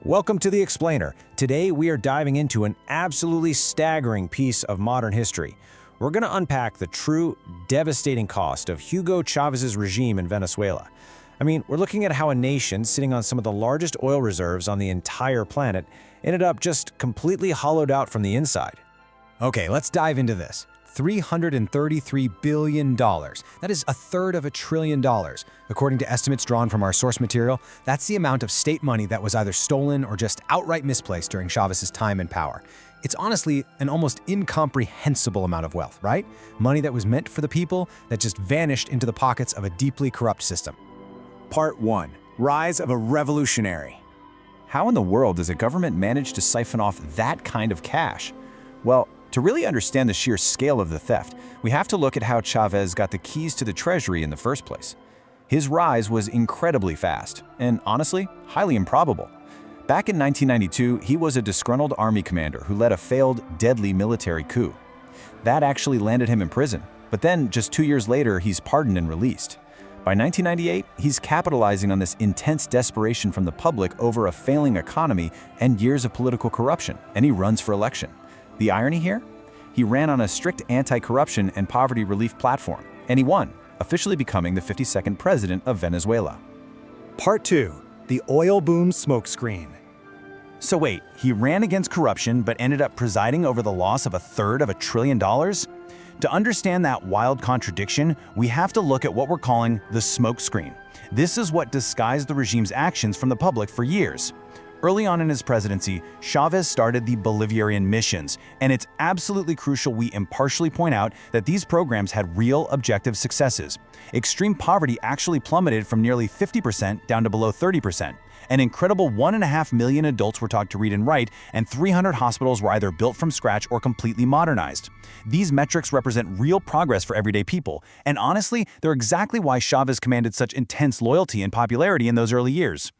Welcome to The Explainer. Today we are diving into an absolutely staggering piece of modern history. We're going to unpack the true, devastating cost of Hugo Chavez's regime in Venezuela. I mean, we're looking at how a nation sitting on some of the largest oil reserves on the entire planet ended up just completely hollowed out from the inside. Okay, let's dive into this. $333 billion. That is a third of $1 trillion. According to estimates drawn from our source material, that's the amount of state money that was either stolen or just outright misplaced during Chavez's time in power. It's honestly an almost incomprehensible amount of wealth, right? Money that was meant for the people that just vanished into the pockets of a deeply corrupt system. Part 1. Rise of a revolutionary. How in the world does a government manage to siphon off that kind of cash? Well, to really understand the sheer scale of the theft, we have to look at how Chavez got the keys to the treasury in the first place. His rise was incredibly fast, and honestly, highly improbable. Back in 1992, he was a disgruntled army commander who led a failed, deadly military coup. That actually landed him in prison, but then just 2 years later, he's pardoned and released. By 1998, he's capitalizing on this intense desperation from the public over a failing economy and years of political corruption, and he runs for election. The irony here? He ran on a strict anti-corruption and poverty relief platform, and he won, officially becoming the 52nd president of Venezuela. Part 2. The oil boom smokescreen. So wait, he ran against corruption but ended up presiding over the loss of a third of $1 trillion? To understand that wild contradiction, we have to look at what we're calling the smokescreen. This is what disguised the regime's actions from the public for years. Early on in his presidency, Chavez started the Bolivarian missions, and it's absolutely crucial we impartially point out that these programs had real objective successes. Extreme poverty actually plummeted from nearly 50% down to below 30%. An incredible 1.5 million adults were taught to read and write, and 300 hospitals were either built from scratch or completely modernized. These metrics represent real progress for everyday people, and honestly, they're exactly why Chavez commanded such intense loyalty and popularity in those early years.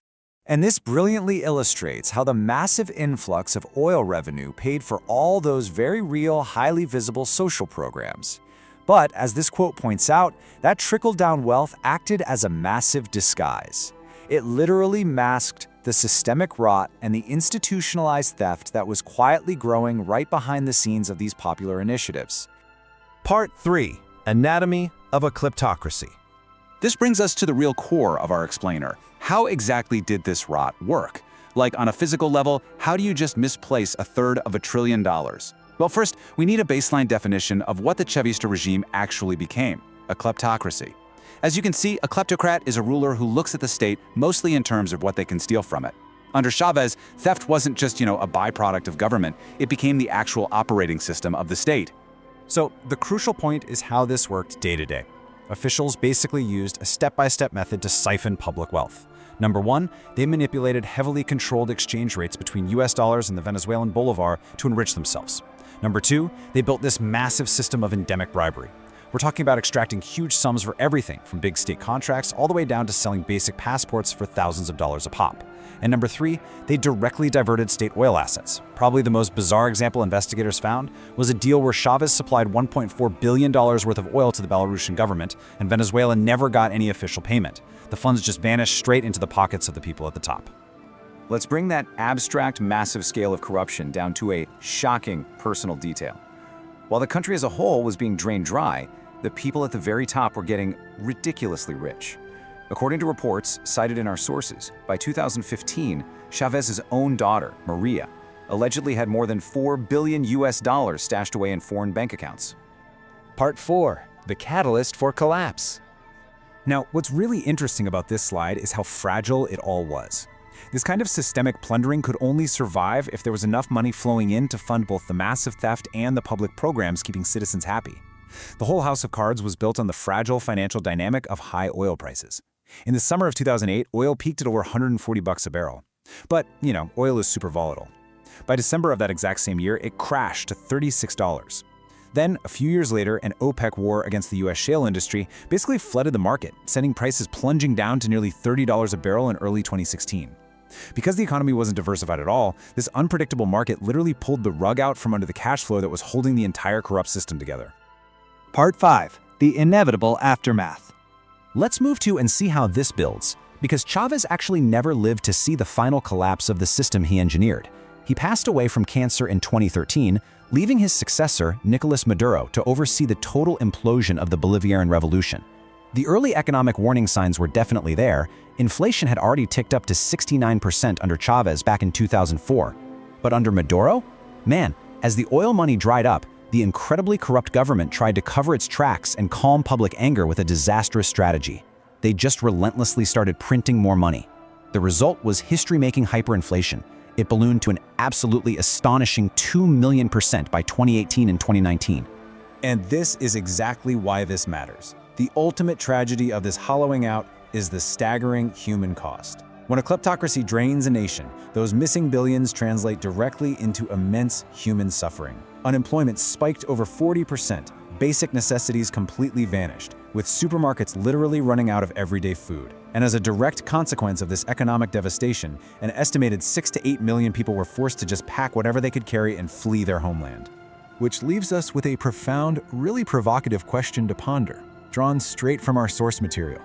And this brilliantly illustrates how the massive influx of oil revenue paid for all those very real, highly visible social programs. But, as this quote points out, that trickle-down wealth acted as a massive disguise. It literally masked the systemic rot and the institutionalized theft that was quietly growing right behind the scenes of these popular initiatives. Part 3. Anatomy of a kleptocracy. This brings us to the real core of our explainer. How exactly did this rot work? Like on a physical level, how do you just misplace a third of $1 trillion? Well, first, we need a baseline definition of what the Chavista regime actually became, a kleptocracy. As you can see, a kleptocrat is a ruler who looks at the state mostly in terms of what they can steal from it. Under Chavez, theft wasn't just, a byproduct of government, it became the actual operating system of the state. So the crucial point is how this worked day to day. Officials basically used a step-by-step method to siphon public wealth. Number one, they manipulated heavily controlled exchange rates between US dollars and the Venezuelan bolivar to enrich themselves. Number two, they built this massive system of endemic bribery. We're talking about extracting huge sums for everything from big state contracts all the way down to selling basic passports for thousands of dollars a pop. And number three, they directly diverted state oil assets. Probably the most bizarre example investigators found was a deal where Chavez supplied $1.4 billion worth of oil to the Belarusian government, and Venezuela never got any official payment. The funds just vanished straight into the pockets of the people at the top. Let's bring that abstract, massive scale of corruption down to a shocking personal detail. While the country as a whole was being drained dry, the people at the very top were getting ridiculously rich. According to reports cited in our sources, by 2015, Chavez's own daughter, Maria, allegedly had more than $4 billion stashed away in foreign bank accounts. Part 4. The catalyst for collapse. Now, what's really interesting about this slide is how fragile it all was. This kind of systemic plundering could only survive if there was enough money flowing in to fund both the massive theft and the public programs keeping citizens happy. The whole house of cards was built on the fragile financial dynamic of high oil prices. In the summer of 2008, oil peaked at over $140 a barrel. But, oil is super volatile. By December of that exact same year, it crashed to $36. Then, a few years later, an OPEC war against the US shale industry basically flooded the market, sending prices plunging down to nearly $30 a barrel in early 2016. Because the economy wasn't diversified at all, this unpredictable market literally pulled the rug out from under the cash flow that was holding the entire corrupt system together. Part 5. The inevitable aftermath. Let's move to and see how this builds. because Chavez actually never lived to see the final collapse of the system he engineered. He passed away from cancer in 2013, leaving his successor, Nicolas Maduro, to oversee the total implosion of the Bolivarian Revolution. The early economic warning signs were definitely there. Inflation had already ticked up to 69% under Chavez back in 2004. But under Maduro? Man, as the oil money dried up, the incredibly corrupt government tried to cover its tracks and calm public anger with a disastrous strategy. They just relentlessly started printing more money. The result was history-making hyperinflation. It ballooned to an absolutely astonishing 2 million% by 2018 and 2019. And this is exactly why this matters. The ultimate tragedy of this hollowing out is the staggering human cost. When a kleptocracy drains a nation, those missing billions translate directly into immense human suffering. Unemployment spiked over 40%, basic necessities completely vanished, with supermarkets literally running out of everyday food. And as a direct consequence of this economic devastation, an estimated 6 to 8 million people were forced to just pack whatever they could carry and flee their homeland. Which leaves us with a profound, really provocative question to ponder, drawn straight from our source material.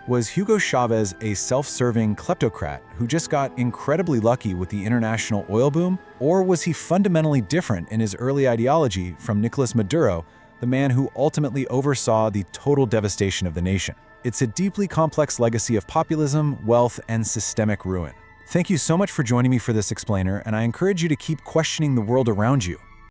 Was Hugo Chavez a self-serving kleptocrat who just got incredibly lucky with the international oil boom? Or was he fundamentally different in his early ideology from Nicolas Maduro, the man who ultimately oversaw the total devastation of the nation? It's a deeply complex legacy of populism, wealth, and systemic ruin. Thank you so much for joining me for this explainer, and I encourage you to keep questioning the world around you.